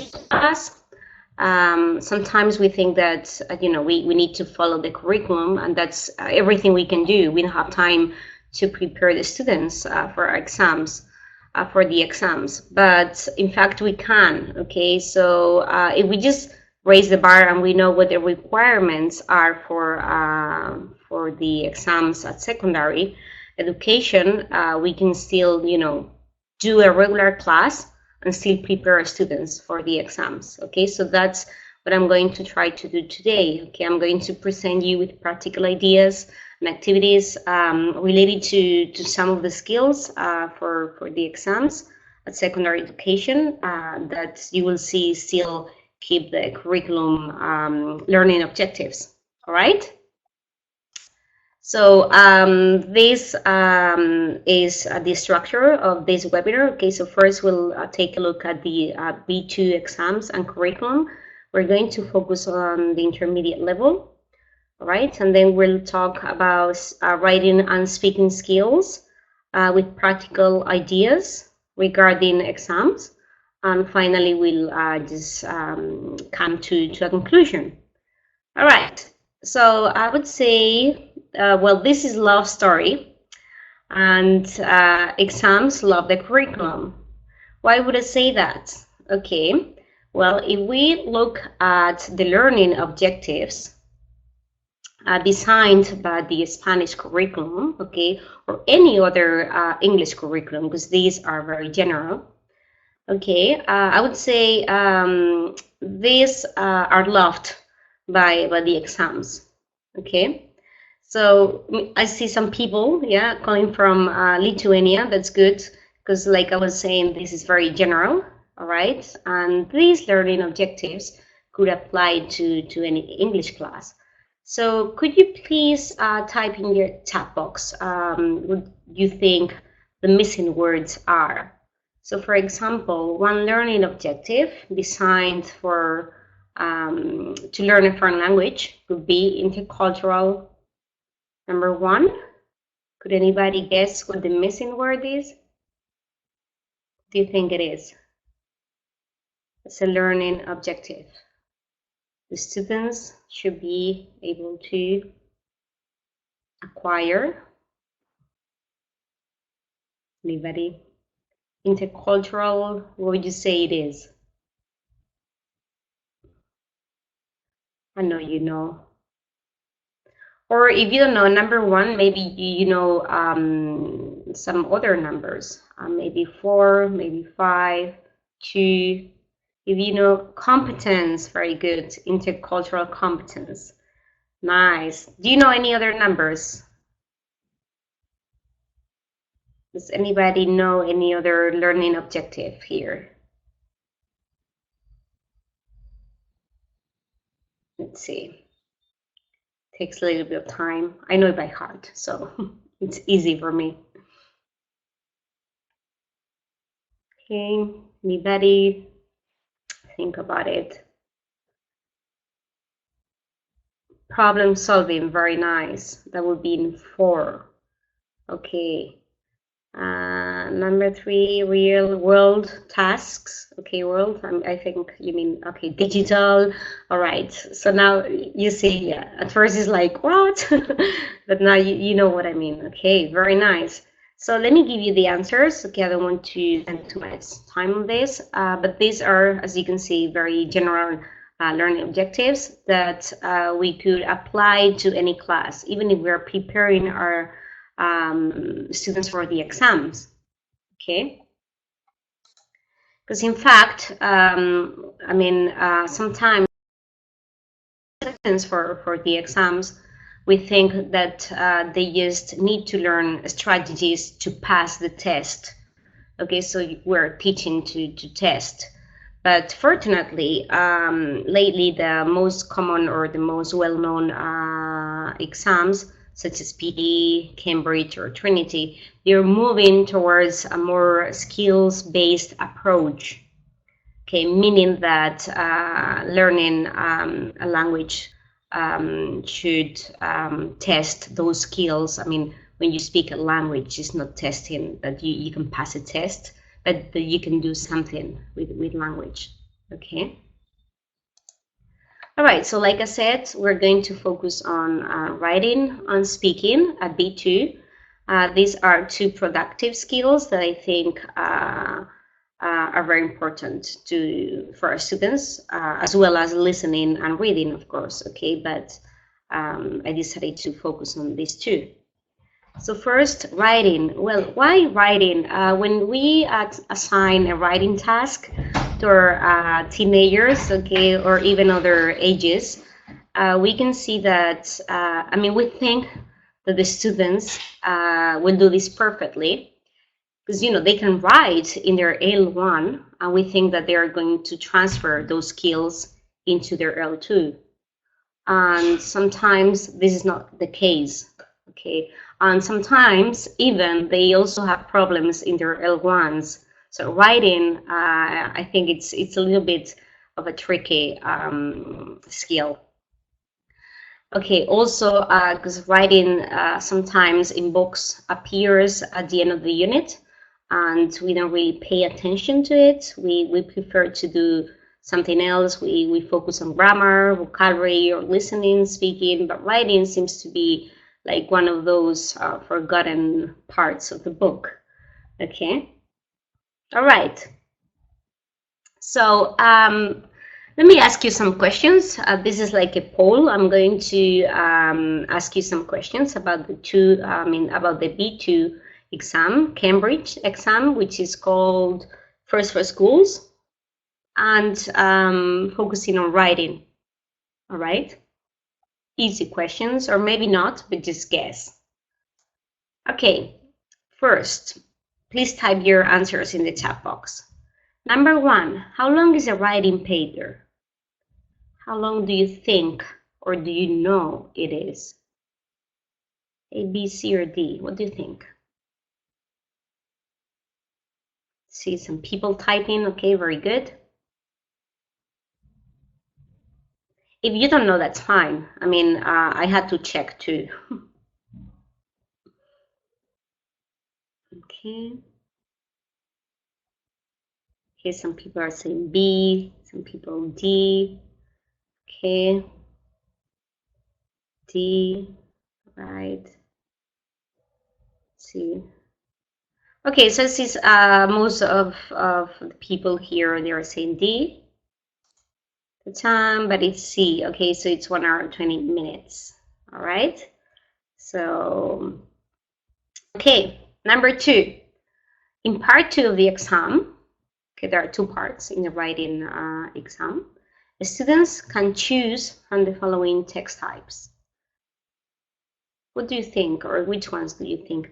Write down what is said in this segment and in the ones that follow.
class. Sometimes we think that we need to follow the curriculum, and that's everything we can do. We don't have time to prepare the students for exams, for the exams. But in fact, we can. Okay, so if we just raise the bar and we know what the requirements are for the exams at secondary education, we can still do a regular class and still prepare our students for the exams. Okay, so that's what I'm going to try to do today. Okay, I'm going to present you with practical ideas and activities related to some of the skills for the exams at secondary education that you will see still keep the curriculum learning objectives. All right. So this is the structure of this webinar. Okay, so first we'll take a look at the B2 exams and curriculum. We're going to focus on the intermediate level, all right? And then we'll talk about writing and speaking skills with practical ideas regarding exams. And finally, we'll just come to a conclusion. All right, so I would say well, this is love story, and exams love the curriculum. Why would I say that? Okay, well, if we look at the learning objectives designed by the Spanish curriculum, okay, or any other English curriculum, because these are very general, okay, I would say these are loved by the exams, okay. So I see some people, yeah, coming from Lithuania. That's good because, like I was saying, this is very general, all right? And these learning objectives could apply to any English class. So could you please type in your chat box what you think the missing words are? So for example, one learning objective designed for to learn a foreign language could be intercultural. Number 1, could anybody guess what the missing word is? What do you think it is? It's a learning objective. The students should be able to acquire. Anybody? Intercultural, what would you say it is? I know you know. Or if you don't know number 1, maybe you know some other numbers, maybe 4, maybe 5, 2. If you know competence, very good, intercultural competence. Nice. Do you know any other numbers? Does anybody know any other learning objective here? Let's see. Takes a little bit of time. I know it by heart, so it's easy for me. Okay, anybody think about it? Problem solving, very nice. That would be in 4. Okay. Number 3, real world tasks. Okay, world, I think you mean, okay, digital. All right, so now you see, yeah, at first it's like, what? But now you know what I mean. Okay, very nice. So let me give you the answers. Okay, I don't want to spend too much time on this, but these are, as you can see, very general learning objectives that we could apply to any class, even if we're preparing our students for the exams. Okay, because in fact, I mean, sometimes for the exams, we think that they just need to learn strategies to pass the test. Okay, so we're teaching to test. But fortunately, lately the most common or the most well-known exams, such as PD, Cambridge, or Trinity, they're moving towards a more skills-based approach. Okay, meaning that learning a language should test those skills. I mean, when you speak a language, it's not testing that you can pass a test, but that you can do something with language. Okay. All right, so like I said, we're going to focus on writing and speaking at B2. These are two productive skills that I think are very important for our students, as well as listening and reading, of course. Okay, but I decided to focus on these two. So first, writing. Well, why writing? When we assign a writing task to our teenagers, okay, or even other ages, we can see that, I mean, we think that the students will do this perfectly because, you know, they can write in their L1, and we think that they are going to transfer those skills into their L2. And sometimes this is not the case, okay? And sometimes even they also have problems in their L1s. So writing, I think it's a little bit of a tricky skill. Okay, also because writing sometimes in books appears at the end of the unit, and we don't really pay attention to it. We prefer to do something else. We focus on grammar, vocabulary, or listening, speaking, but writing seems to be like one of those forgotten parts of the book. Okay, all right. So let me ask you some questions. This is like a poll. I'm going to ask you some questions about about the B2 exam, Cambridge exam, which is called First for Schools, and focusing on writing. All right? Easy questions, or maybe not, but just guess. Okay, first, please type your answers in the chat box. Number 1, how long is a writing paper? How long do you think or do you know it is? A, B, C, or D? What do you think? See some people typing. Okay, very good. If you don't know, that's fine. I mean, I had to check too. Okay. Here, some people are saying B, some people D. Okay. D, right. Let's see. Okay, so this is most of the people here, they are saying D. The time, but it's C. Okay, so it's 1 hour and 20 minutes. All right. So, okay, number 2. In part 2 of the exam, okay, there are 2 parts in the writing exam. The students can choose from the following text types. What do you think, or which ones do you think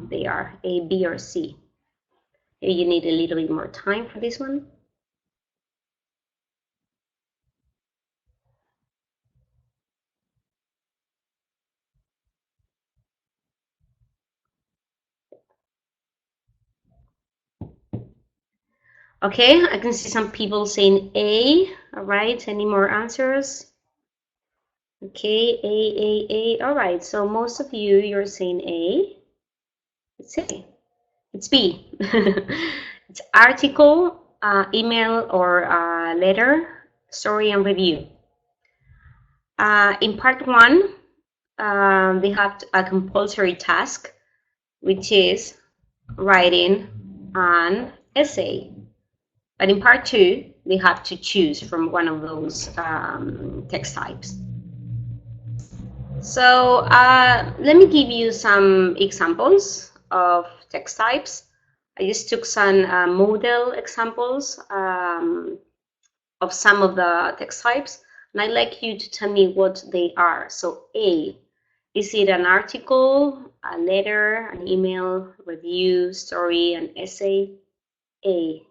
they are, A, B, or C? Maybe you need a little bit more time for this one. Okay, I can see some people saying A. All right, any more answers? Okay, A. All right, so most of you, you're saying A. Let's see. It's B. It's article, email, or letter, story, and review. In part 1, they have a compulsory task, which is writing an essay. But in part 2, they have to choose from one of those text types. So let me give you some examples of text types. I just took some model examples of some of the text types, and I'd like you to tell me what they are. So A, is it an article, a letter, an email, review, story, an essay? A.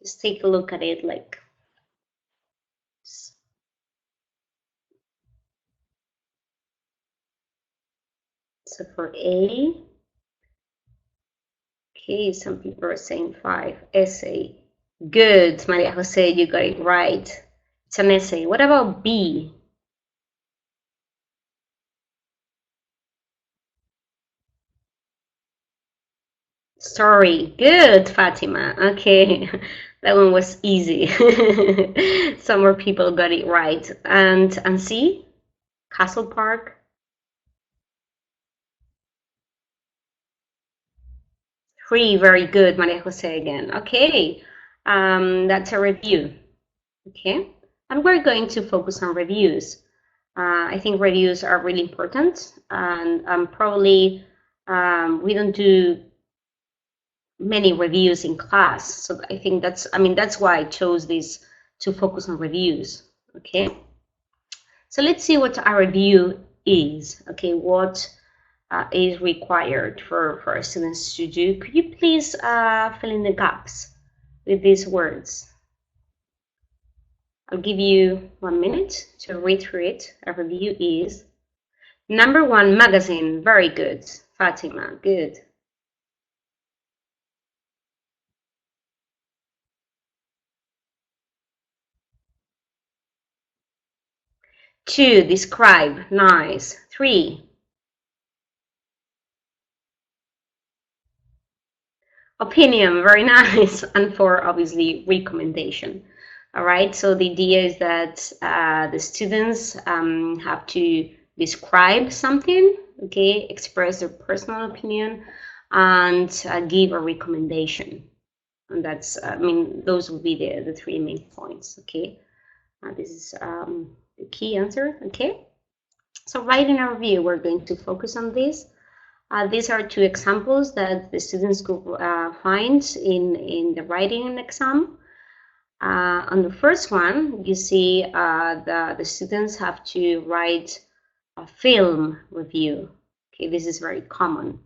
Just take a look at it like. So for A, okay, some people are saying 5. Essay. Good, Maria Jose, you got it right. It's an essay. What about B? Story. Good, Fatima. Okay. That one was easy. Some more people got it right. And see, Castle Park. 3, very good, Maria Jose again. Okay, that's a review. Okay, and we're going to focus on reviews. I think reviews are really important, and probably we don't do many reviews in class. So I think that's why I chose this to focus on reviews. Okay, so let's see what a review is. Okay, what is required for our students to do. Could you please fill in the gaps with these words? I'll give you 1 minute to read through it. A review is number 1, magazine. Very good. Fatima, good. 2, describe. Nice. 3, opinion. Very nice. And 4, obviously, recommendation. All right. So the idea is that the students have to describe something, okay, express their personal opinion, and give a recommendation. And that's, those would be the 3 main points, okay. This is the key answer, okay. So writing a review, we're going to focus on this. These are 2 examples that the students could find in the writing exam. On the first one, you see the students have to write a film review. Okay, this is very common.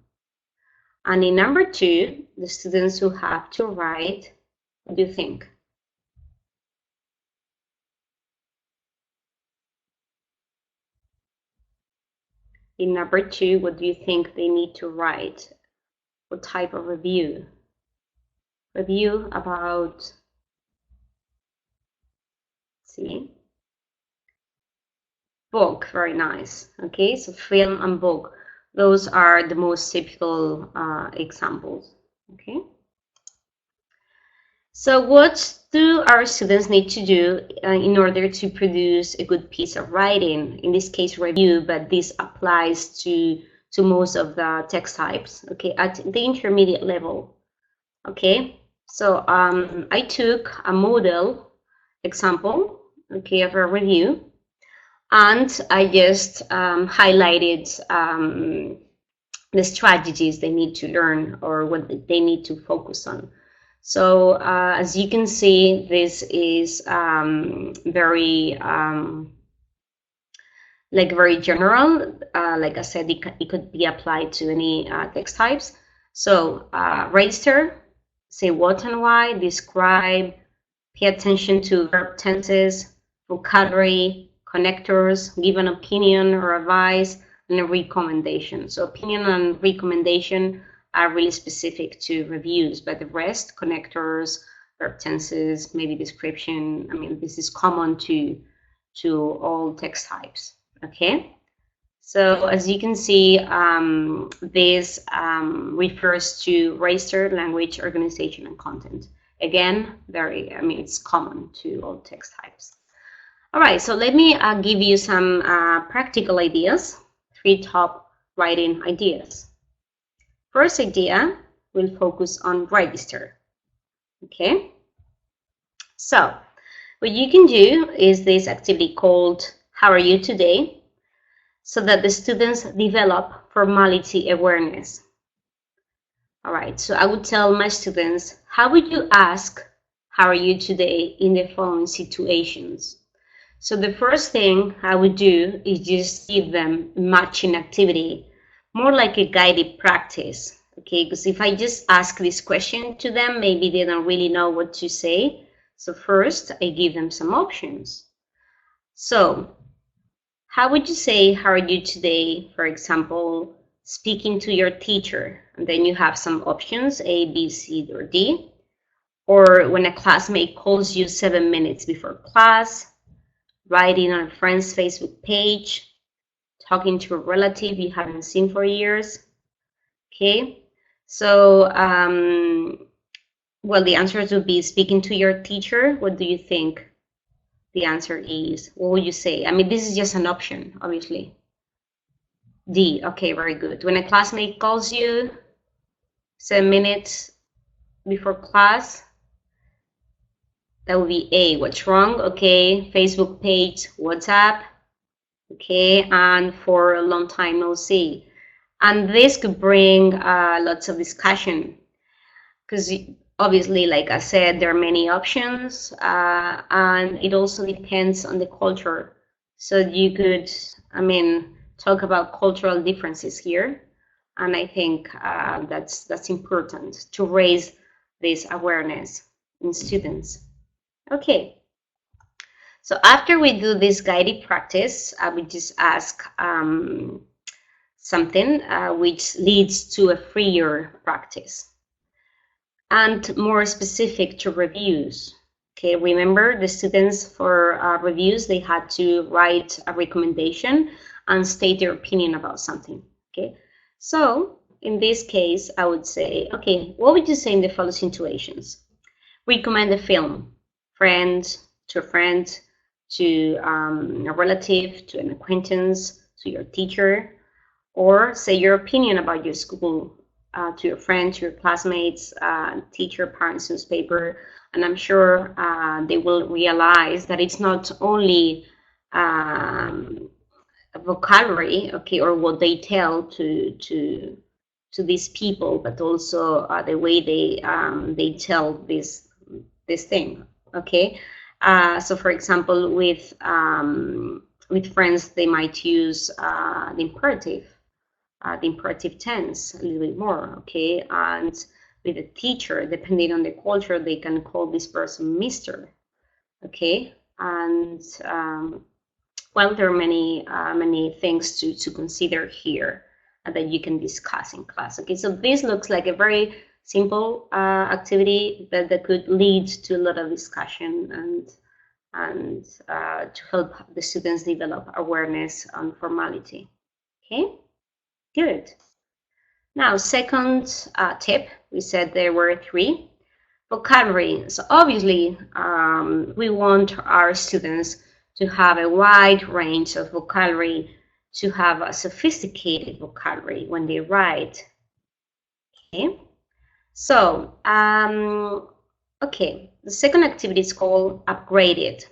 And in number 2, the students who have to write, what do you think? In number 2, what do you think they need to write? What type of review? Review about, see, book. Very nice. Okay, so film and book. Those are the most typical examples. Okay. So what do our students need to do in order to produce a good piece of writing? In this case, review, but this applies to most of the text types, okay, at the intermediate level. Okay, so I took a model example, okay, of a review, and I just highlighted the strategies they need to learn or what they need to focus on. So as you can see, this is very very general. Like I said, it could be applied to any text types. So register, say what and why, describe, pay attention to verb tenses, vocabulary, connectors, give an opinion or advice, and a recommendation. So opinion and recommendation are really specific to reviews, but the rest, connectors, verb tenses, maybe description, this is common to all text types, okay? So as you can see, this refers to register, language, organization, and content. Again, it's common to all text types. All right, so let me give you some practical ideas, 3 top writing ideas. First idea, we'll focus on register, okay? So what you can do is this activity called How Are You Today? So that the students develop formality awareness. All right, so I would tell my students, how would you ask, how are you today in the following situations? So the first thing I would do is just give them matching activity, more like a guided practice, okay? Because if I just ask this question to them, maybe they don't really know what to say. So first, I give them some options. So how would you say, how are you today, for example, speaking to your teacher? And then you have some options, A, B, C, or D. Or when a classmate calls you 7 minutes before class, writing on a friend's Facebook page, talking to a relative you haven't seen for years, okay? So Well, the answer would be speaking to your teacher. What do you think the answer is? What would you say? I mean, this is just an option, obviously. D. Okay, very good. When a classmate calls you 7 minutes before class, that would be A. What's wrong? Okay. Facebook page, WhatsApp. Okay. And for a long time no see. And this could bring lots of discussion because obviously, like I said, there are many options and it also depends on the culture. So you could, I mean, talk about cultural differences here. And I think that's important to raise this awareness in students. Okay. So after we do this guided practice, I would just ask something which leads to a freer practice and more specific to reviews. Okay, remember the students for reviews, they had to write a recommendation and state their opinion about something. Okay, so in this case, I would say, okay, what would you say in the following situations? Recommend a film, to a friend, to a relative, to an acquaintance, to your teacher, or say your opinion about your school to your friends, to your classmates, teacher, parents, newspaper, and I'm sure they will realize that it's not only a vocabulary, okay, or what they tell to these people, but also the way they tell this thing, okay. So, for example, with friends, they might use the imperative tense a little bit more, okay? And with a teacher, depending on the culture, they can call this person Mr., okay? And well, there are many things to consider here that you can discuss in class, okay? So this looks like a very simple activity that could lead to a lot of discussion and to help the students develop awareness on formality, okay? Good. Now, second tip, we said there were 3. Vocabulary. So obviously, we want our students to have a wide range of vocabulary, to have a sophisticated vocabulary when they write. Okay. So, okay, the second activity is called Upgraded.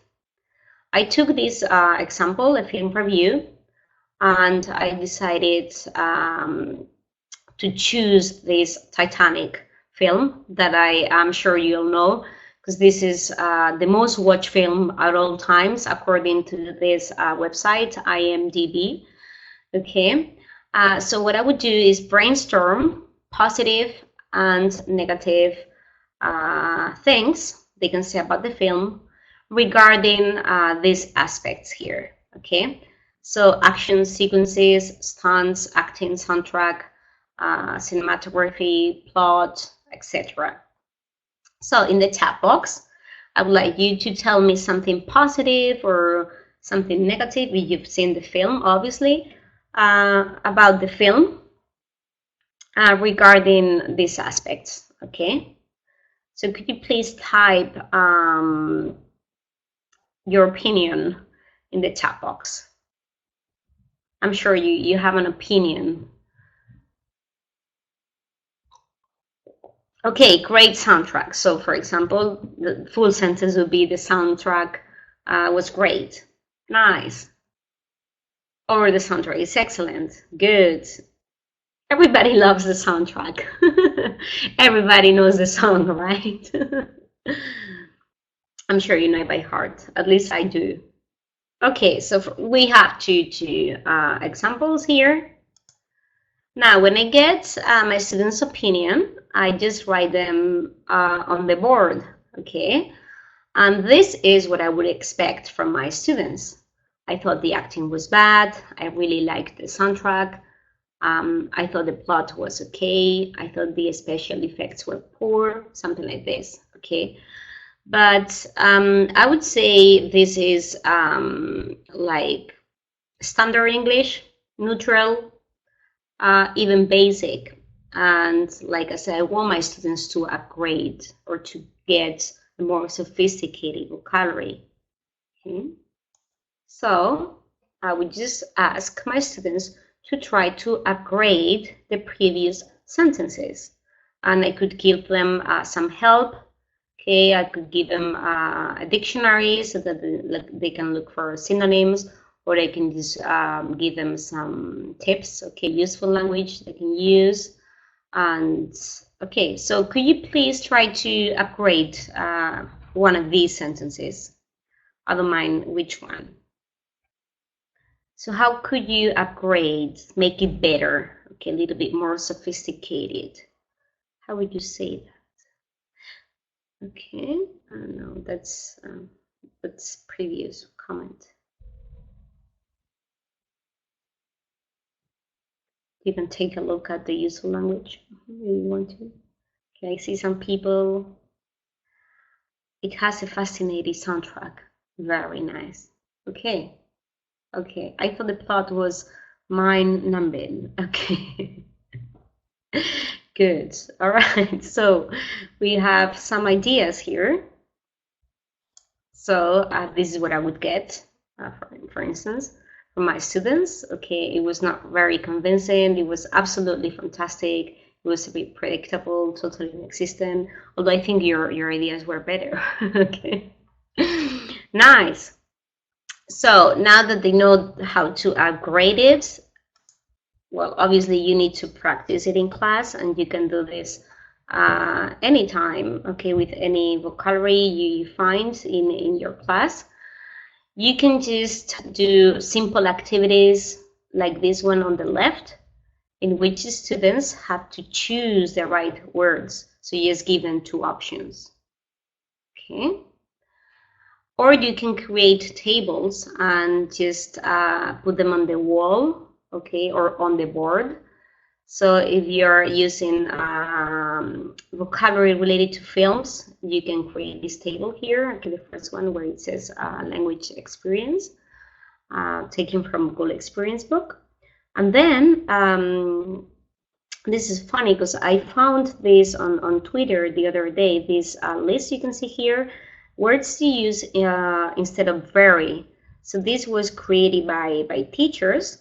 I took this example, a film review, and I decided to choose this Titanic film that I am sure you'll know, because this is the most watched film at all times, according to this website, IMDb. Okay, so what I would do is brainstorm positive and negative things they can say about the film regarding these aspects here. Okay. So action sequences, stunts, acting, soundtrack, cinematography, plot, etc. So in the chat box, I would like you to tell me something positive or something negative if you've seen the film, obviously, about the film regarding these aspects, okay? So could you please type your opinion in the chat box? I'm sure you have an opinion. Okay, great soundtrack. So, for example, the full sentence would be the soundtrack was great. Nice. Or the soundtrack is excellent. Good. Everybody loves the soundtrack. Everybody knows the song, right? I'm sure you know it by heart. At least I do. Okay, so we have two examples here. Now, when I get my students' opinion, I just write them on the board, okay? And this is what I would expect from my students. I thought the acting was bad. I really liked the soundtrack. I thought the plot was okay. I thought the special effects were poor, something like this, okay? But I would say this is like standard English, neutral, even basic. And like I said, I want my students to upgrade or to get a more sophisticated vocabulary. Okay? So I would just ask my students to try to upgrade the previous sentences. And I could give them some help. Okay, I could give them a dictionary so that they can look for synonyms, or I can just give them some tips, okay, useful language they can use. And okay, so could you please try to upgrade one of these sentences? I don't mind which one. So how could you upgrade, make it better, okay, a little bit more sophisticated? How would you say that? Okay, no, that's previous comment. You can take a look at the useful language if you want to. Okay, I see some people. It has a fascinating soundtrack. Very nice. Okay. Okay. I thought the plot was mind-numbing. Okay. Good. All right. So we have some ideas here. So this is what I would get, for instance, from my students. Okay, it was not very convincing. It was absolutely fantastic. It was a bit predictable, totally inexistent. Although I think your ideas were better. Okay, nice. So now that they know how to upgrade it, well, obviously you need to practice it in class, and you can do this anytime, okay, with any vocabulary you find in your class. You can just do simple activities like this one on the left, in which students have to choose the right words. So you just give them two options. Okay. Or you can create tables and just put them on the wall, okay, or on the board. So if you're using vocabulary related to films, you can create this table here. Okay, the first one where it says language experience, taken from Google Experience book. And then this is funny because I found this on Twitter the other day, this list you can see here, words to use instead of very. So this was created by teachers.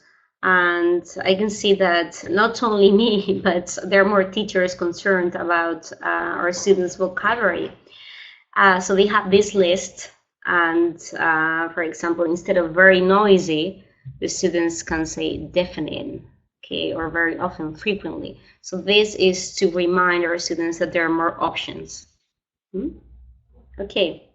And I can see that not only me, but there are more teachers concerned about our students' vocabulary. So they have this list, and for example, instead of very noisy, the students can say deafening, okay, or very often, frequently. So this is to remind our students that there are more options. Okay.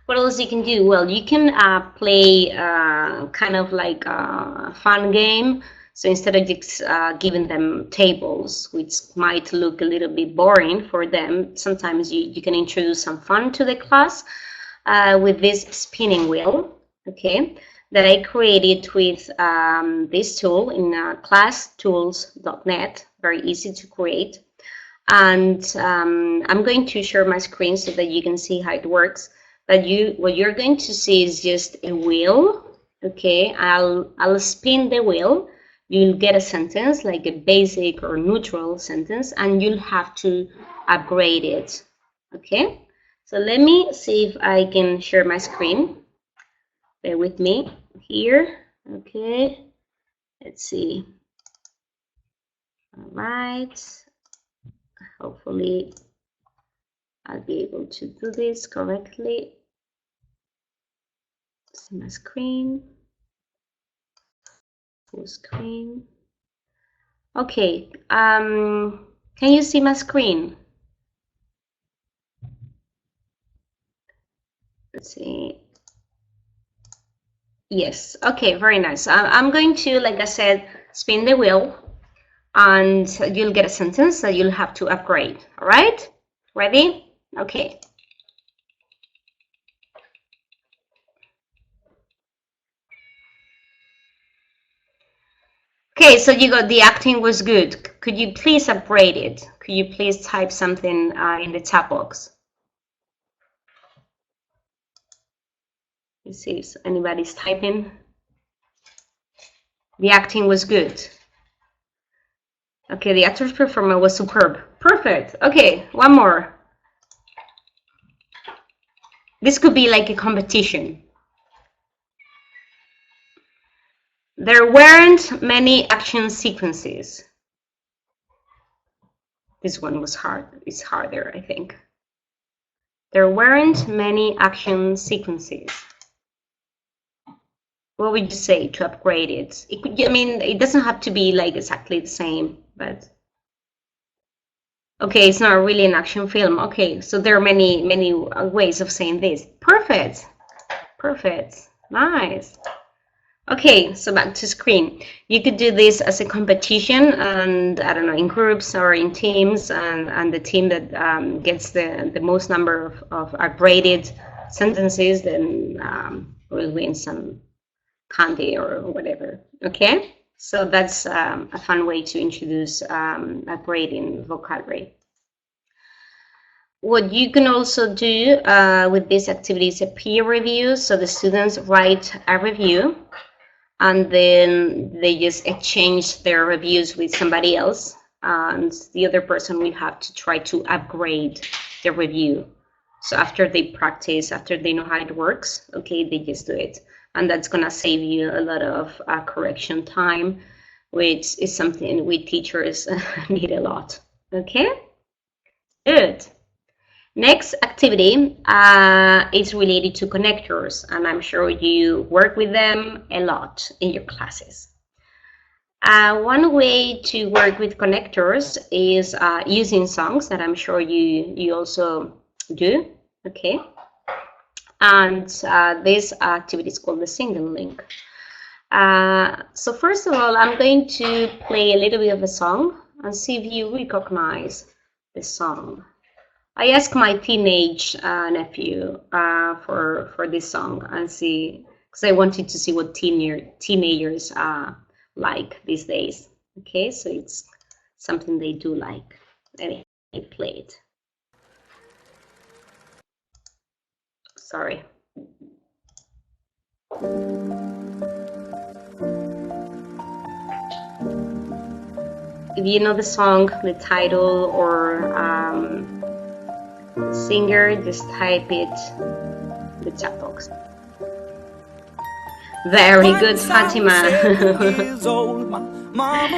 What else you can do? Well, you can play kind of like a fun game. So instead of just giving them tables, which might look a little bit boring for them, sometimes you can introduce some fun to the class with this spinning wheel, okay, that I created with this tool in classtools.net, very easy to create. And I'm going to share my screen so that you can see how it works. But what you're going to see is just a wheel. Okay, I'll spin the wheel. You'll get a sentence, like a basic or neutral sentence, and you'll have to upgrade it. Okay, so let me see if I can share my screen. Bear with me here. Okay, let's see. All right, hopefully I'll be able to do this correctly. See my screen. Full screen. Okay. Can you see my screen? Let's see. Yes. Okay. Very nice. I'm going to, like I said, spin the wheel, and you'll get a sentence that you'll have to upgrade. All right? Ready? Okay. Okay, so you got the acting was good. Could you please upgrade it? Could you please type something in the chat box? Let's see if anybody's typing. The acting was good. Okay, the actor's performance was superb. Perfect. Okay, one more. This could be like a competition. There weren't many action sequences. This one was hard. It's harder, I think. There weren't many action sequences. What would you say to upgrade it? It could, I mean, it doesn't have to be like exactly the same, but okay, it's not really an action film. Okay, so there are many ways of saying this. Perfect, perfect, nice. Okay, so back to screen. You could do this as a competition, and I don't know, in groups or in teams, and the team that gets the most number of upgraded sentences then will win some candy or whatever. Okay, so that's a fun way to introduce upgrading vocabulary. What you can also do with this activity is a peer review. So the students write a review and then they just exchange their reviews with somebody else, and the other person will have to try to upgrade the review. So after they practice, after they know how it works, okay, they just do it. And that's going to save you a lot of correction time, which is something we teachers need a lot. Okay, good. Next activity is related to connectors, and I'm sure you work with them a lot in your classes. One way to work with connectors is using songs that I'm sure you also do, okay? And this activity is called the single link. So first of all, I'm going to play a little bit of a song and see if you recognize the song. I asked my teenage nephew for this song and see, because I wanted to see what teenagers like these days. Okay, so it's something they do like. Anyway, I play it. Sorry. If you know the song, the title, or singer, just type it in the chat box. Very good, Fatima.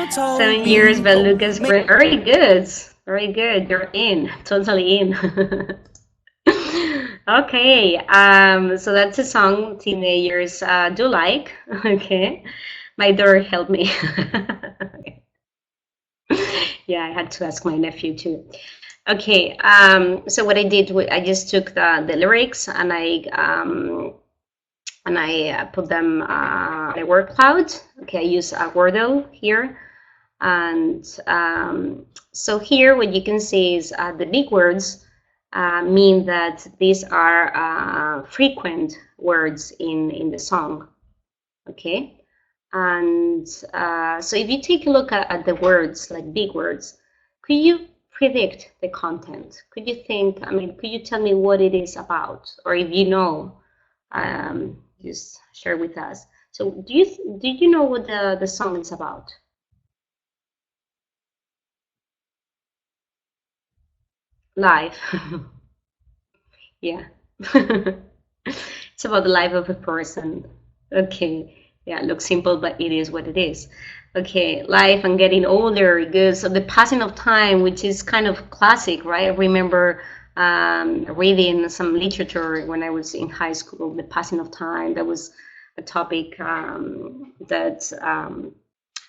7 years, but Lucas, very good. Very good. You're in, totally in. Okay, so that's a song teenagers do like. Okay, my daughter helped me. Yeah, I had to ask my nephew too. Okay, so what I did, I just took the lyrics and I put them in a word cloud. Okay, I use a Wordle here, and so here what you can see is the big words mean that these are frequent words in the song. Okay, and so if you take a look at the words, like big words, could you predict the content? Could you think, I mean, could you tell me what it is about? Or if you know, just share with us. So do you know what the song is about? Life. Yeah. It's about the life of a person. Okay. Yeah, it looks simple, but it is what it is. Okay, life and getting older. Good. So the passing of time, which is kind of classic, right? I remember reading some literature when I was in high school, the passing of time. That was a topic that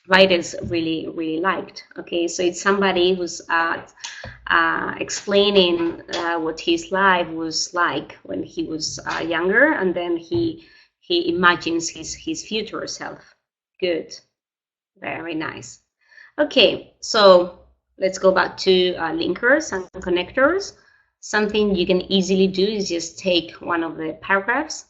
writers really liked. Okay, so it's somebody who's explaining what his life was like when he was younger, and then he imagines his future self. Good, very nice. Okay, so let's go back to linkers and connectors. Something you can easily do is just take one of the paragraphs,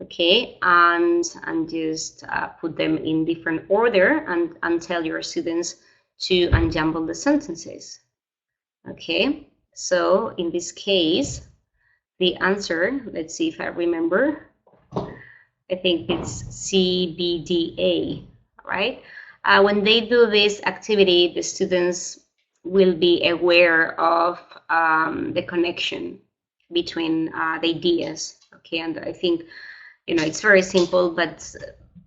okay, and just put them in different order and tell your students to unjumble the sentences. Okay, so in this case, the answer, let's see if I remember, I think it's CBDA, right? When they do this activity, the students will be aware of the connection between the ideas. Okay, and I think it's very simple, but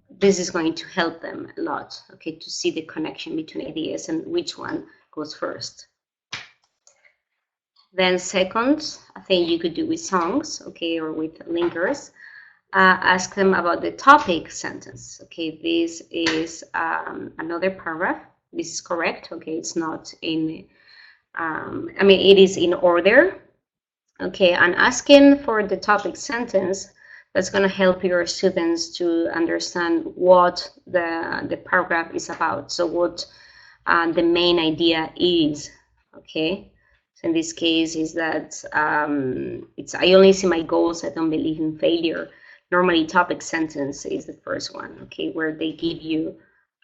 this is going to help them a lot. Okay, to see the connection between ideas and which one goes first. Then second, I think you could do with songs, okay, or with linkers. Ask them about the topic sentence. Okay, this is another paragraph. This is correct. Okay, it's not in, I mean, it is in order. Okay, and asking for the topic sentence, that's going to help your students to understand what the paragraph is about. So what the main idea is. Okay, so in this case is that it's I only see my goals, I don't believe in failure. Normally topic sentence is the first one, okay, where they give you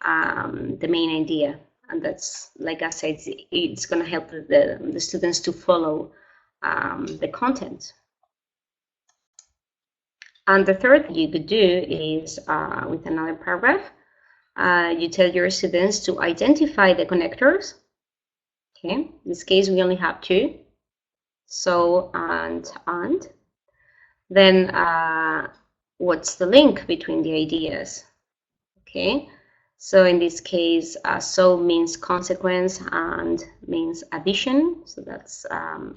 the main idea, and that's, like I said, it's going to help the students to follow the content. And the third thing you could do is with another paragraph, you tell your students to identify the connectors. Okay, in this case we only have two, so and. Then what's the link between the ideas? Okay, so in this case, so means consequence and means addition. So that's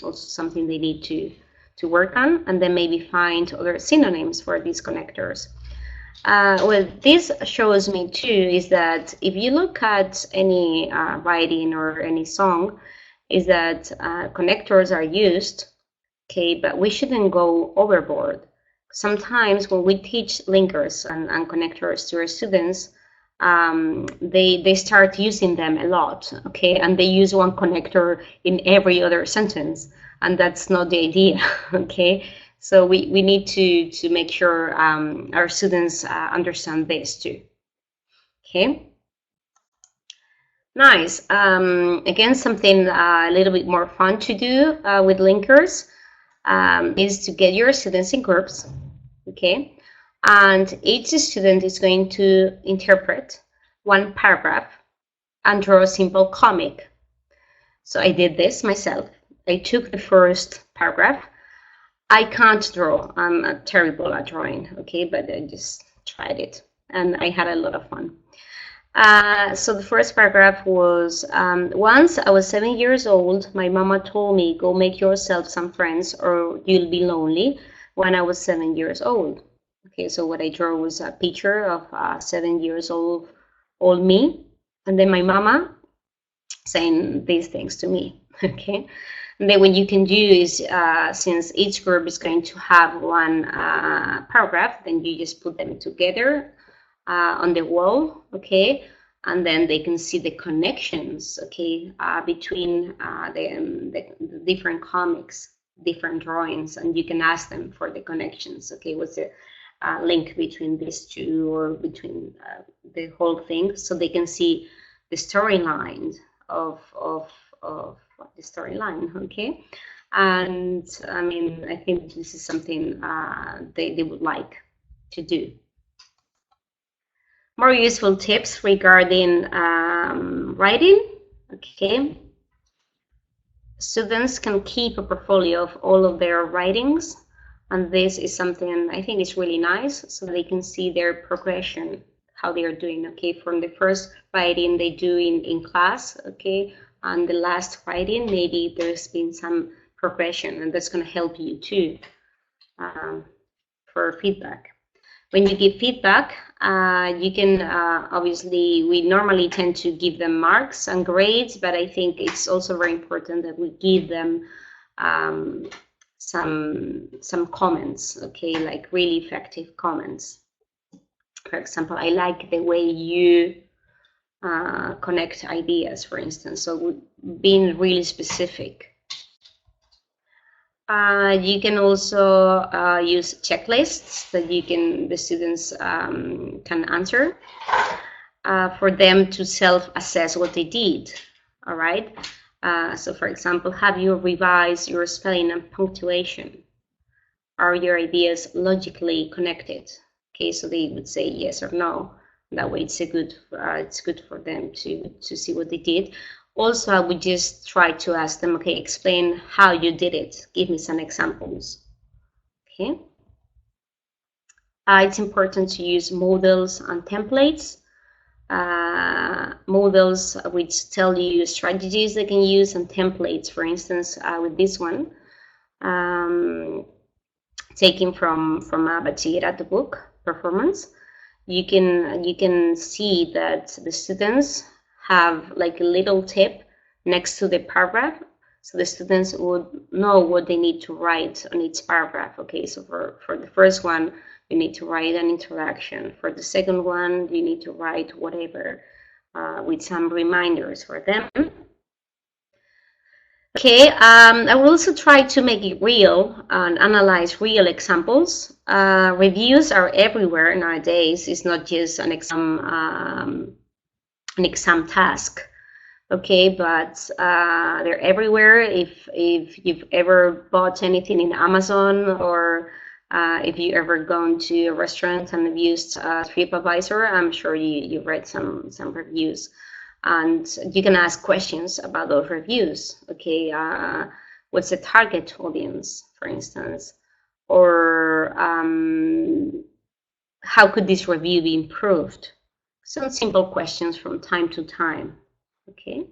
also something they need to work on, and then maybe find other synonyms for these connectors. What this shows me too is that if you look at any writing or any song, is that connectors are used, okay, but we shouldn't go overboard. Sometimes when we teach linkers and connectors to our students, they start using them a lot, okay, and they use one connector in every other sentence, and that's not the idea, okay. So we need to make sure our students understand this too. Okay. Nice. Again, something a little bit more fun to do with linkers is to get your students in groups. Okay. And each student is going to interpret one paragraph and draw a simple comic. So I did this myself. I took the first paragraph. I can't draw. I'm terrible at drawing, okay, but I just tried it and I had a lot of fun. So the first paragraph was, once I was 7 years old, my mama told me, go make yourself some friends or you'll be lonely, when I was 7 years old. Okay, so what I drew was a picture of 7 years old me, and then my mama saying these things to me, okay. And then what you can do is, since each group is going to have one paragraph, then you just put them together on the wall, okay, and then they can see the connections, okay, between the different comics, different drawings, and you can ask them for the connections, okay, what's the link between these two or between the whole thing, so they can see the storyline of the storyline, okay. And I mean, I think this is something they would like to do. More useful tips regarding writing, okay. Students can keep a portfolio of all of their writings, and this is something I think is really nice, so they can see their progression, how they are doing, okay, from the first writing they do in class, okay, and the last writing, maybe there's been some progression, and that's going to help you too for feedback. When you give feedback, you can obviously, we normally tend to give them marks and grades, but I think it's also very important that we give them some comments, okay, like really effective comments. For example, I like the way you connect ideas, for instance, so being really specific. You can also use checklists that the students can answer for them to self-assess what they did, all right? So for example, have you revised your spelling and punctuation? Are your ideas logically connected? Okay, so they would say yes or no. That way it's good for them to see what they did. Also, I would just try to ask them, okay, explain how you did it. Give me some examples. Okay. It's important to use models and templates. Models which tell you strategies they can use, and templates, for instance, with this one, taken from Batira, the book Performance. You can see that the students have like a little tip next to the paragraph, so the students would know what they need to write on each paragraph. Okay, so for the first one, you need to write an interaction. For the second one, you need to write whatever, with some reminders for them. Okay, I will also try to make it real and analyze real examples. Reviews are everywhere nowadays. It's not just an exam task. Okay, but they're everywhere. If you've ever bought anything in Amazon, or if you ever gone to a restaurant and have used TripAdvisor, I'm sure you've read some reviews. And you can ask questions about those reviews. Okay, what's the target audience, for instance? Or how could this review be improved? Some simple questions from time to time. Okay.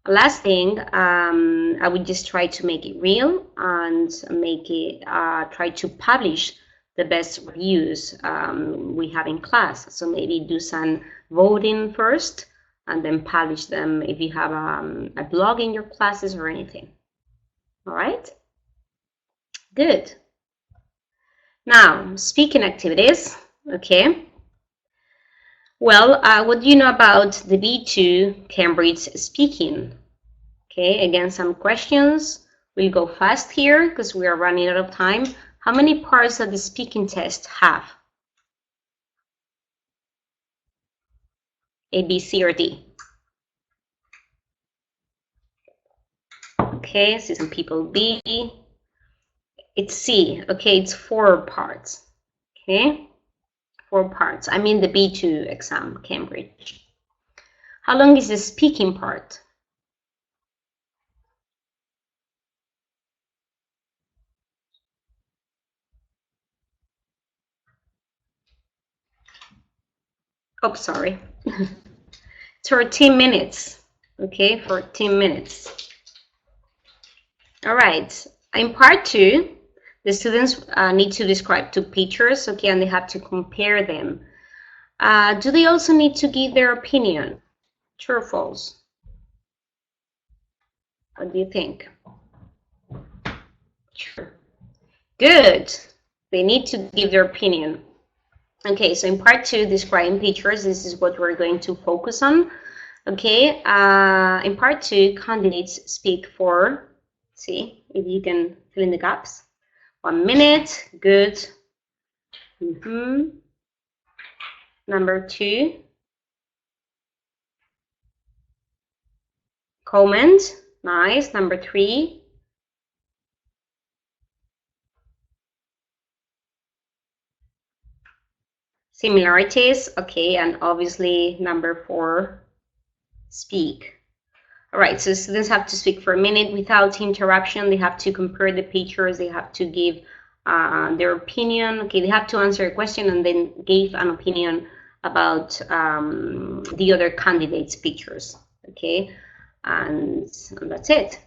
Last thing, I would just try to make it real and make it, try to publish the best reviews we have in class. So maybe do some voting first and then publish them if you have a blog in your classes or anything. All right? Good. Now, speaking activities, okay. Well, what do you know about the B2 Cambridge speaking? Okay, again, some questions. We'll go fast here because we are running out of time. How many parts does the speaking test have? A, B, C, or D? Okay, see some people B. It's C. Okay, it's 4 parts. Okay, 4 parts. I mean the B2 exam, Cambridge. How long is the speaking part? Oh, sorry. 13 minutes. Okay, 14 minutes. All right. In part 2, the students need to describe 2 pictures, okay, and they have to compare them. Do they also need to give their opinion? True or false? What do you think? True. Good. They need to give their opinion. Okay, so in part 2, describing pictures, this is what we're going to focus on. Okay, in part 2, candidates speak for, see if you can fill in the gaps. 1 minute, good. Number 2, comment, nice. Number 3, similarities, okay, and obviously number 4, speak. All right, so students have to speak for a minute without interruption. They have to compare the pictures. They have to give their opinion. Okay, they have to answer a question and then give an opinion about the other candidates' pictures. Okay, and that's it.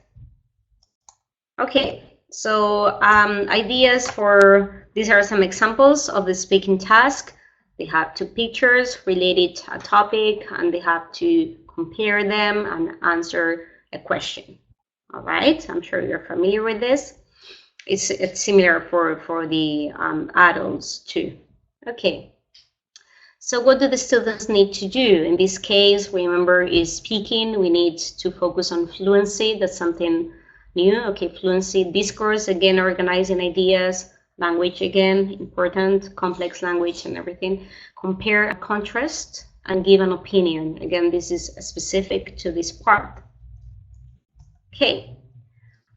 Okay, so ideas for, these are some examples of the speaking task. They have 2 pictures related to a topic, and they have to compare them and answer a question. All right, I'm sure you're familiar with this. It's similar for the adults too. Okay, so what do the students need to do? In this case, remember, is speaking. We need to focus on fluency. That's something new. Okay, fluency, discourse, again, organizing ideas, language, again, important, complex language and everything. Compare and contrast, and give an opinion. Again, this is specific to this part. Okay,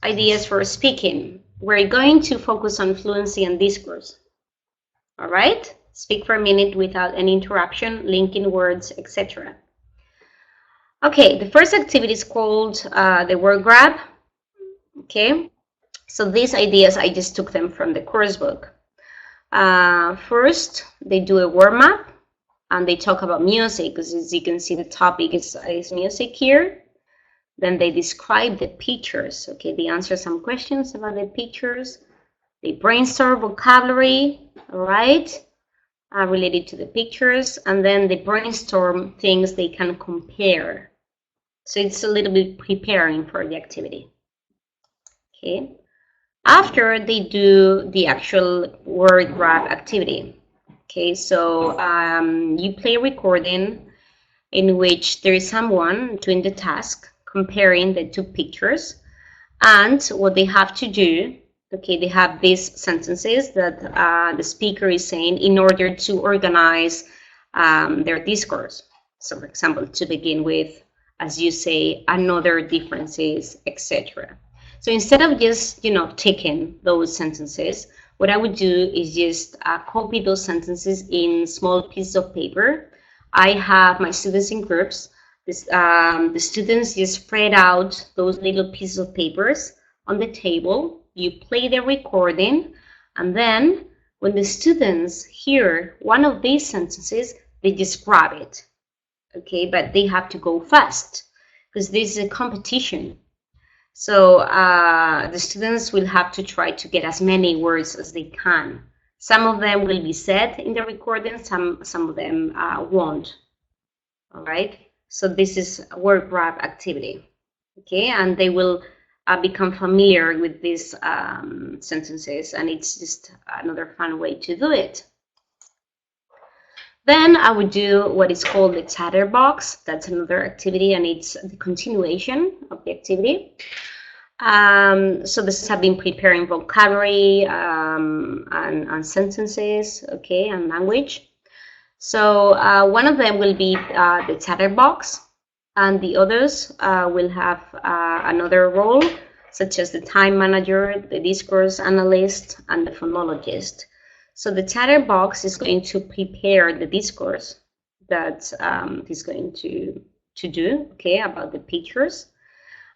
ideas for speaking. We're going to focus on fluency and discourse. All right, Speak for a minute without any interruption, linking words, etc. Okay, the first activity is called the word grab. Okay, so these ideas, I just took them from the course book. First, they do a warm-up and they talk about music, because as you can see, the topic is music here. Then they describe the pictures. Okay, they answer some questions about the pictures. They brainstorm vocabulary, all right, related to the pictures, and then they brainstorm things they can compare. So it's a little bit preparing for the activity. Okay. After they do the actual word grab activity. Okay, so you play a recording in which there is someone doing the task, comparing the two pictures, and what they have to do, okay, they have these sentences that the speaker is saying in order to organize their discourse. So, for example, to begin with, as you say, another differences, etc. So instead of just, taking those sentences, what I would do is just copy those sentences in small pieces of paper. I have my students in groups. The students just spread out those little pieces of papers on the table. You play the recording, and then when the students hear one of these sentences, they just grab it. Okay, but they have to go fast because this is a competition. So the students will have to try to get as many words as they can. Some of them will be said in the recording, some of them won't. All right, so this is a word grab activity. Okay, and they will become familiar with these sentences, and it's just another fun way to do it. Then I would do what is called the chatterbox. That's another activity, and it's the continuation of the activity. So this has been preparing vocabulary and sentences, okay, and language. So one of them will be the chatterbox, and the others will have another role, such as the time manager, the discourse analyst, and the phonologist. So the chatterbox is going to prepare the discourse that he's going to do, okay, about the pictures.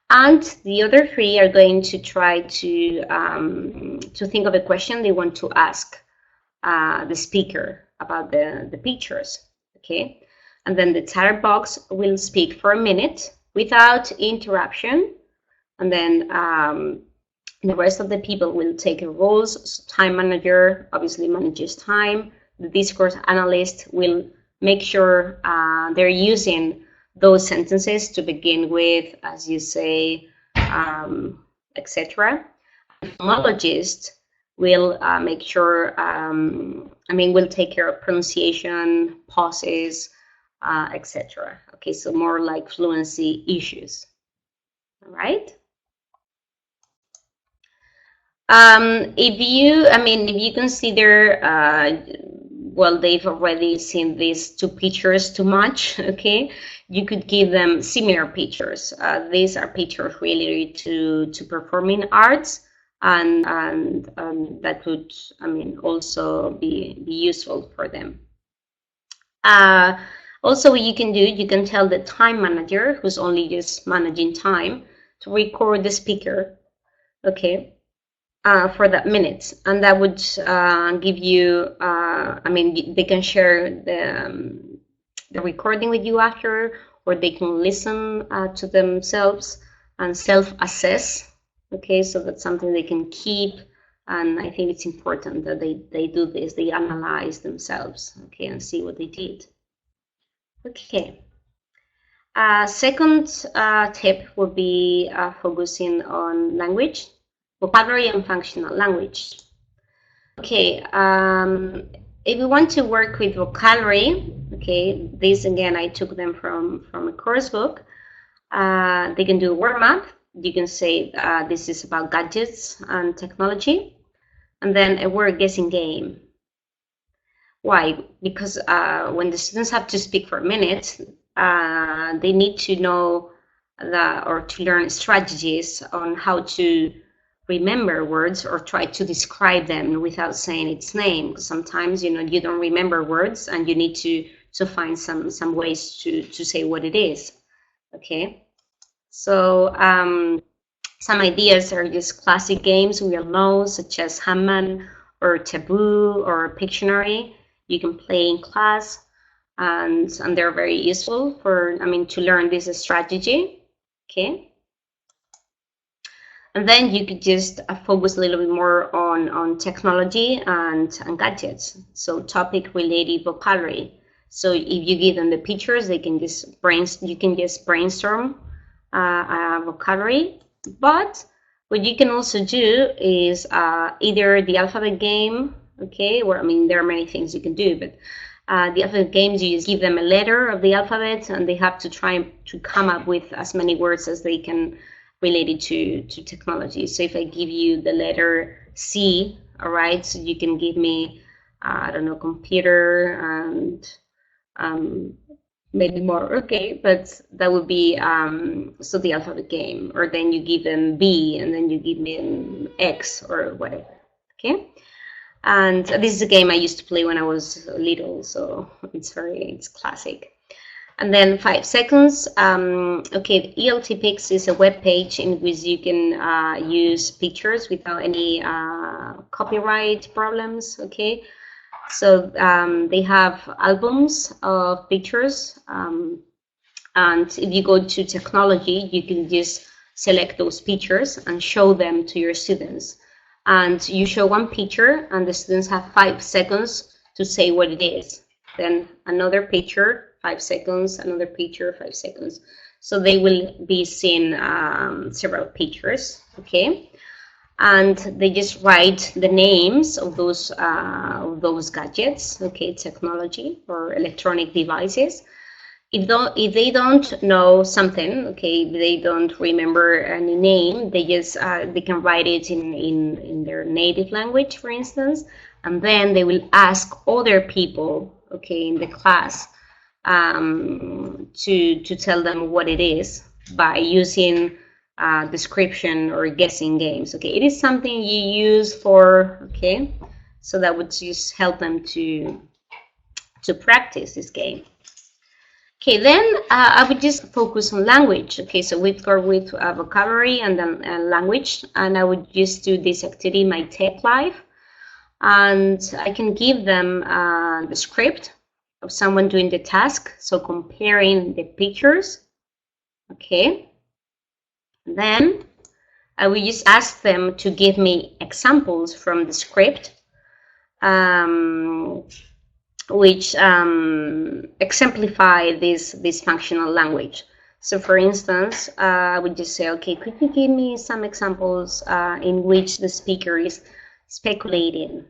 And the other three are going to try to think of a question they want to ask the speaker about the pictures, okay? And then the chatterbox will speak for a minute without interruption, and then the rest of the people will take roles. Time manager obviously manages time. The discourse analyst will make sure they're using those sentences to begin with, as you say, etc. The phonologist will make sure, will take care of pronunciation, pauses, etc. Okay, so more like fluency issues. All right. If you consider, well, they've already seen these two pictures too much, okay, you could give them similar pictures. These are pictures related to performing arts, and that could, also be useful for them. Also, what you can do, you can tell the time manager, who's only just managing time, to record the speaker, okay, for that minute, and that would give you, they can share the recording with you after, or they can listen to themselves and self-assess, okay, so that's something they can keep, and I think it's important that they do this, they analyze themselves, okay, and see what they did. Okay. Second tip would be focusing on language, vocabulary and functional language. Okay, if you want to work with vocabulary, okay, these again, I took them from a course book. They can do a warm-up. You can say this is about gadgets and technology, and then a word guessing game. Why? Because when the students have to speak for a minute, they need to know or to learn strategies on how to remember words or try to describe them without saying its name. Sometimes, you don't remember words and you need to find some ways to say what it is. Okay, so some ideas are just classic games we all know, such as Hangman or Taboo or Pictionary. You can play in class, and they're very useful for, to learn this strategy. Okay. And then you could just focus a little bit more on technology and gadgets. So topic-related vocabulary. So if you give them the pictures, they can just you can just brainstorm vocabulary. But what you can also do is either the alphabet game, okay, or there are many things you can do, but the alphabet games, you just give them a letter of the alphabet and they have to try to come up with as many words as they can related to technology. So if I give you the letter C, all right, so you can give me, I don't know, computer and maybe more, okay, but that would be, so the alphabet game, or then you give them B and then you give me X or whatever, okay? And this is a game I used to play when I was little, so it's classic. And then 5 seconds. Okay, ELTPix is a web page in which you can use pictures without any copyright problems. Okay, so they have albums of pictures, and if you go to technology, you can just select those pictures and show them to your students. And you show one picture, and the students have 5 seconds to say what it is. Then another picture. 5 seconds, another picture, 5 seconds. So they will be seeing several pictures, okay? And they just write the names of those gadgets, okay, technology or electronic devices. If they don't know something, okay, if they don't remember any name, they just they can write it in their native language, for instance, and then they will ask other people, okay, in the class, to tell them what it is by using description or guessing games. Okay, it is something you use for, okay, so that would just help them to practice this game. Okay, then I would just focus on language. Okay, so we've got with vocabulary and then language, and I would just do this activity, my tech life, and I can give them the script of someone doing the task, so comparing the pictures. Okay, then I will just ask them to give me examples from the script, which exemplify this functional language. So for instance, I would just say, okay, could you give me some examples in which the speaker is speculating?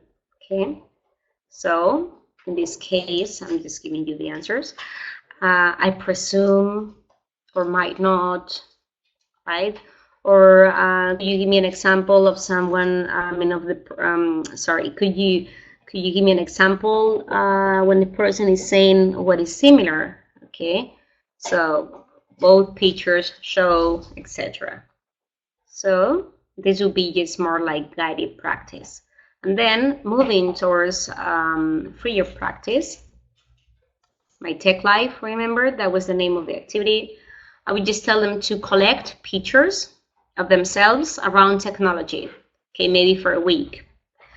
Okay, so in this case, I'm just giving you the answers. I presume, or might not, right? Or could you give me an example of someone? Sorry, could you give me an example when the person is saying what is similar? Okay, so both pictures show, etc. So this will be just more like guided practice. And then moving towards freer practice, my tech life, remember, that was the name of the activity. I would just tell them to collect pictures of themselves around technology, okay, maybe for a week,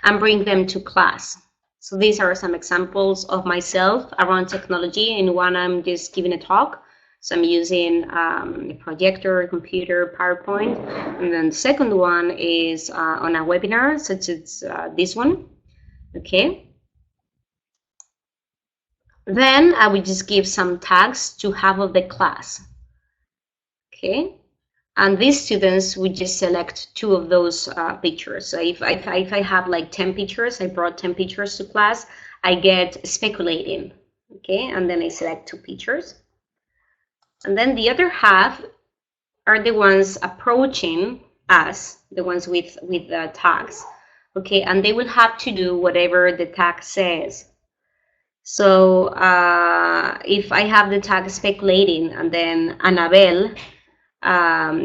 and bring them to class. So these are some examples of myself around technology. In one, I'm just giving a talk. So I'm using a projector, a computer, PowerPoint. And then the second one is on a webinar, such as this one. Okay. Then I will just give some tags to half of the class. Okay. And these students would just select 2 of those pictures. So if I have like 10 pictures, I brought 10 pictures to class, I get speculating. Okay. And then I select 2 pictures. And then the other half are the ones approaching us, the ones with the tags, okay, and they will have to do whatever the tag says. So if I have the tag speculating and then Annabelle,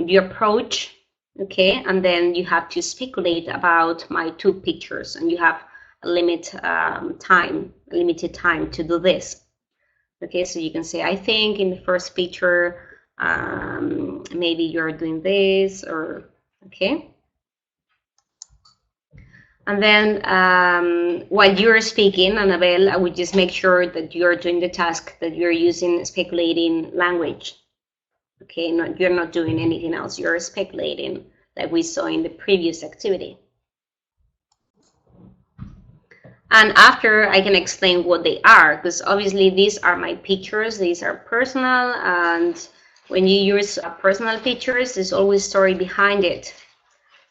you approach Okay, and then you have to speculate about my 2 pictures, and you have a limited time to do this. Okay, so you can say, I think in the first picture, maybe you're doing this, or okay. And then while you're speaking, Annabelle, I would just make sure that you're doing the task, that you're using speculating language. Okay, you're not doing anything else. You're speculating, like we saw in the previous activity. And after, I can explain what they are, because obviously these are my pictures. These are personal, and when you use personal pictures, there's always story behind it.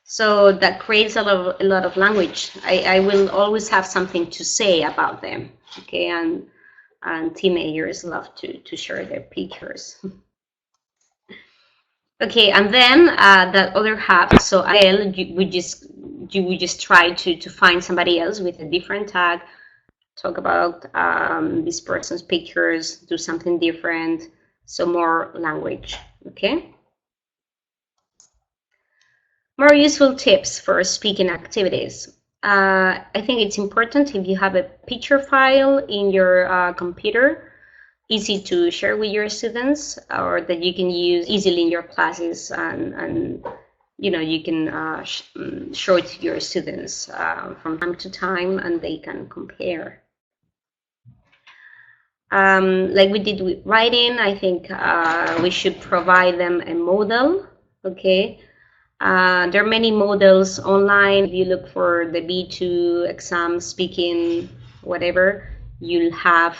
So that creates a lot of language. I will always have something to say about them. Okay, and teenagers love to share their pictures. Okay, and then that other half. So we just try to find somebody else with a different tag, talk about this person's pictures, do something different, so more language. Okay. More useful tips for speaking activities. I think it's important if you have a picture file in your computer, easy to share with your students, or that you can use easily in your classes, and you can show it to your students from time to time, and they can compare. Like we did with writing, I think we should provide them a model. Okay. There are many models online. If you look for the B2 exam, speaking, whatever, you'll have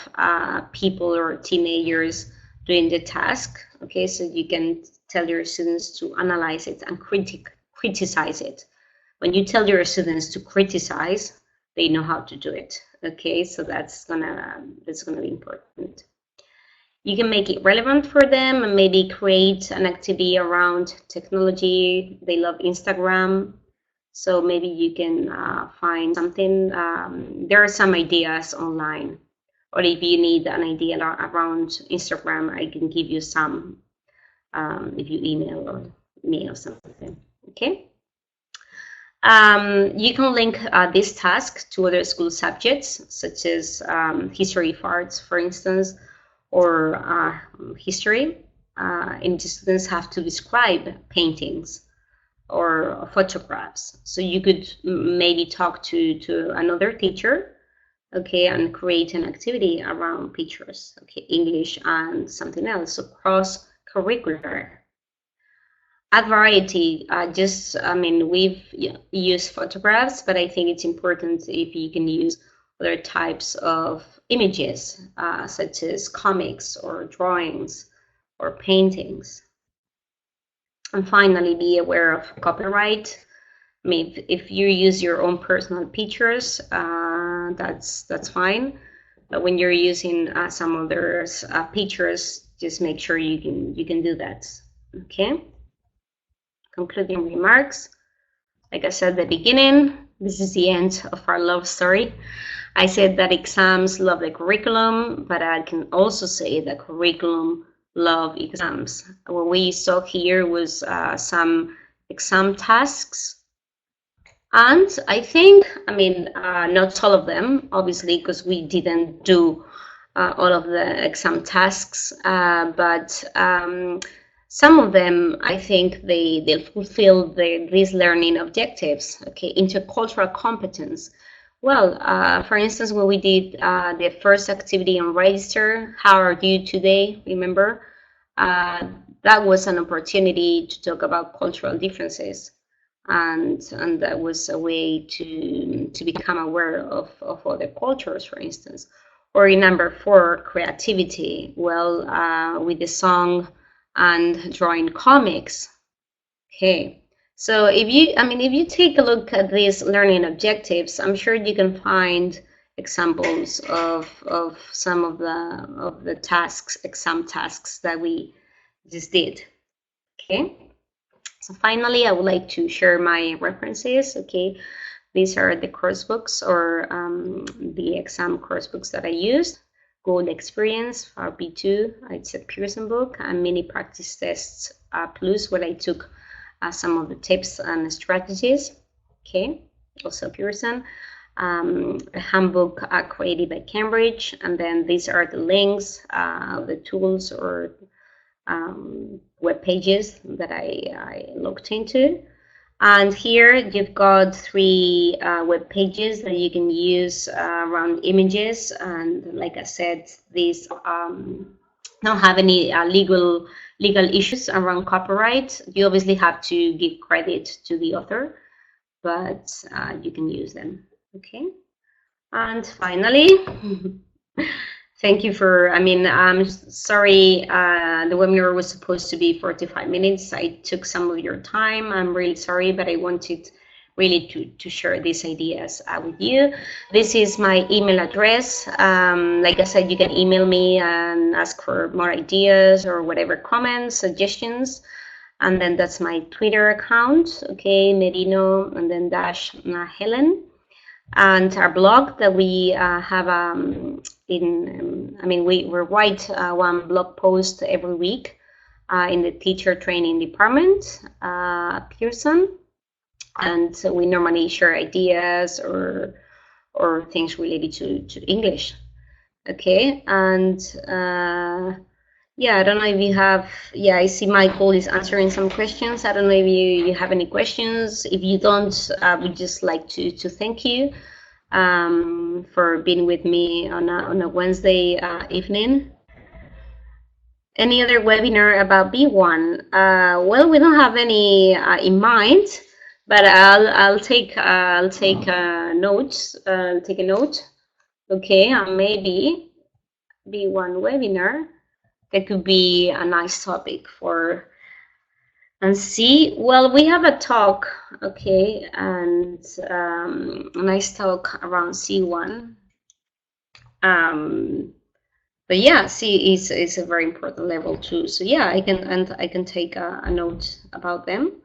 people or teenagers doing the task. Okay, so you can tell your students to analyze it and criticize it. When you tell your students to criticize, they know how to do it. Okay, so that's gonna be important. You can make it relevant for them and maybe create an activity around technology. They love Instagram, so maybe you can find something. There are some ideas online, or if you need an idea around Instagram, I can give you some if you email me or something. Okay. You can link this task to other school subjects, such as history of arts, for instance, or history. And the students have to describe paintings or photographs. So you could maybe talk to another teacher, okay, and create an activity around pictures, okay, English and something else, so cross-curricular. Add variety. We've used photographs, but I think it's important if you can use other types of images, such as comics or drawings or paintings. And finally, be aware of copyright. I mean, if you use your own personal pictures, that's fine. But when you're using some others' pictures, just make sure you can do that. Okay. Concluding remarks. Like I said at the beginning, this is the end of our love story. I said that exams love the curriculum, but I can also say that curriculum love exams. What we saw here was some exam tasks. And I think, not all of them, obviously, because we didn't do all of the exam tasks, but some of them, I think they'll fulfill these learning objectives. Okay, intercultural competence. Well, for instance, when we did the first activity on register, how are you today? Remember, that was an opportunity to talk about cultural differences, and that was a way to become aware of other cultures, for instance. Or in number 4, creativity. Well, with the song and drawing comics. Okay, so if you take a look at these learning objectives, I'm sure you can find examples of some of the tasks, exam tasks that we just did. Okay, so finally, I would like to share my references. Okay, these are the course books or the exam course books that I used. Gold Experience for B2, it's a Pearson book, and Mini Practice Tests Plus, what I took some of the tips and strategies. Okay, also Pearson. A handbook created by Cambridge, and then these are the links, the tools or web pages that I looked into. And here you've got 3 web pages that you can use around images. And like I said, these don't have any legal issues around copyright. You obviously have to give credit to the author, but you can use them. Okay. And finally, thank you for, I'm sorry, the webinar was supposed to be 45 minutes. I took some of your time. I'm really sorry, but I wanted really to share these ideas with you. This is my email address. Like I said, you can email me and ask for more ideas or whatever comments, suggestions. And then that's my Twitter account, okay, Merino, and then dash Helen. And our blog that we have we write one blog post every week in the teacher training department, Pearson, and so we normally share ideas or things related to English. Okay, and yeah, I don't know if you have, yeah, I see Michael is answering some questions. I don't know if you have any questions. If you don't, I would just like to thank you for being with me on a Wednesday evening. Any other webinar about B1? Well, we don't have any in mind, but I'll take notes. Take a note. Okay, maybe B1 webinar. That could be a nice topic for. And see, well, we have a talk, okay, and a nice talk around C1. But yeah, C is a very important level too. So yeah, I can take a note about them,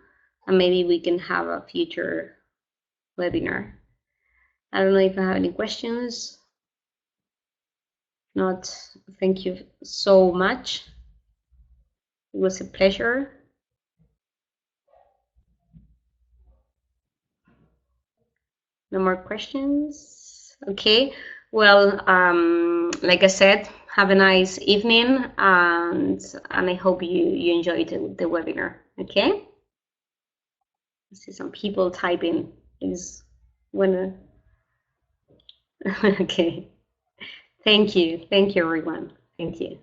and maybe we can have a future webinar. I don't know if I have any questions. Not, thank you so much. It was a pleasure. No more questions? Okay. Well, like I said, have a nice evening, and I hope you enjoyed the webinar. Okay. I see some people typing. Is when. Okay. Thank you, everyone. Thank you.